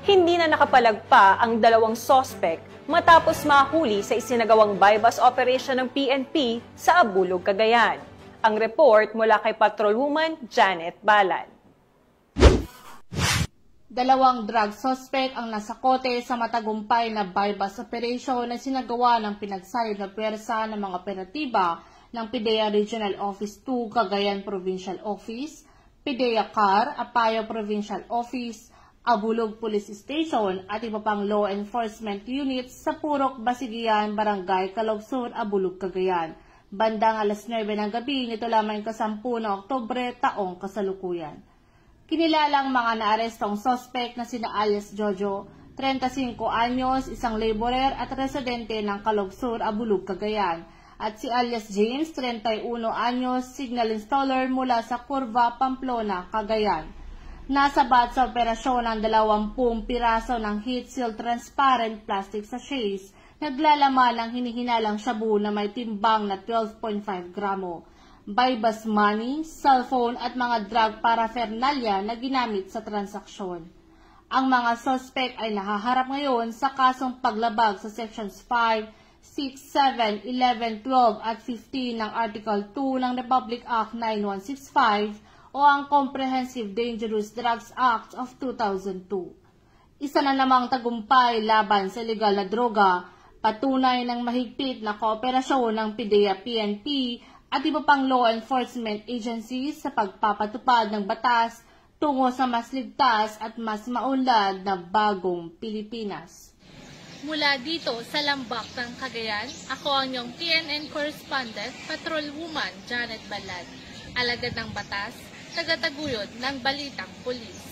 Hindi na nakapalagpa ang dalawang sospek matapos mahuli sa isinagawang bypass operation ng PNP sa Abulog, Cagayan. Ang report mula kay Patrolwoman Janet Balan. Dalawang drug suspect ang nasakote sa matagumpay na bypass operation na sinagawa ng pinagsayod na pwersa ng mga operatiba ng PIDEA Regional Office 2 Cagayan Provincial Office, PIDEA CAR, Apayao Provincial Office, Abulog Police Station at iba pang law enforcement units sa Purok, Basigian, Barangay Calogsur, Abulog, Cagayan. Bandang alas 9 ng gabi nito lamang kasampu ng Oktubre taong kasalukuyan. Kinilalang mga naarestong sospek na sina alias Jojo, 35 anyos, isang laborer at residente ng Calogsur, Abulog, Cagayan, at si alias James, 31 anyos, signal installer mula sa Curva, Pamplona, Cagayan. Nasabat sa operasyon ang 20 piraso ng heat seal transparent plastic sachets, naglalaman ng hinihinalang shabu na may timbang na 12.5 gramo, bypass money, cellphone at mga drug paraphernalia na ginamit sa transaksyon. Ang mga suspect ay nahaharap ngayon sa kasong paglabag sa Sections 5, 6, 7, 11, 12 at 15 ng Article 2 ng Republic Act 9165 o ang Comprehensive Dangerous Drugs Act of 2002. Isa na namang tagumpay laban sa ilegal na droga, patunay ng mahigpit na kooperasyon ng PIDEA-PNP at iba pang law enforcement agencies sa pagpapatupad ng batas tungo sa mas ligtas at mas maunlad na bagong Pilipinas. Mula dito sa Lambak ng Cagayan, ako ang iyong TNN correspondent, Patrolwoman Janet Balan, alagad ng batas, tagataguyod ng Balitang Pulis.